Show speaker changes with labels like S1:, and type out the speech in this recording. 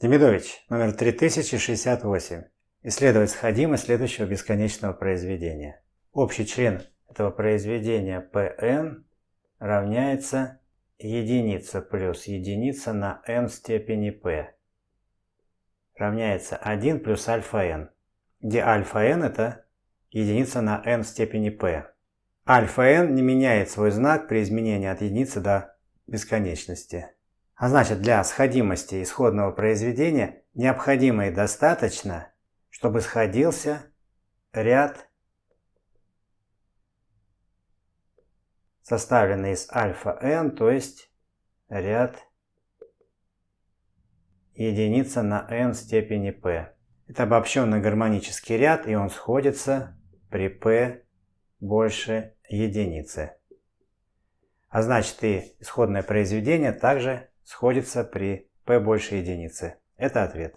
S1: Демидович, номер 3068. Исследовать сходимость следующего бесконечного произведения. Общий член этого произведения Pn равняется единица плюс единица на n в степени p равняется 1 плюс альфа n, где альфа n это единица на n в степени p. Альфа n не меняет свой знак при изменении от единицы до бесконечности. А значит, для сходимости исходного произведения необходимо и достаточно, чтобы сходился ряд, составленный из альфа n, то есть ряд единица на n в степени p. Это обобщенный гармонический ряд, и он сходится при p больше единицы. А значит, и исходное произведение также сходится при p больше единицы. Это ответ.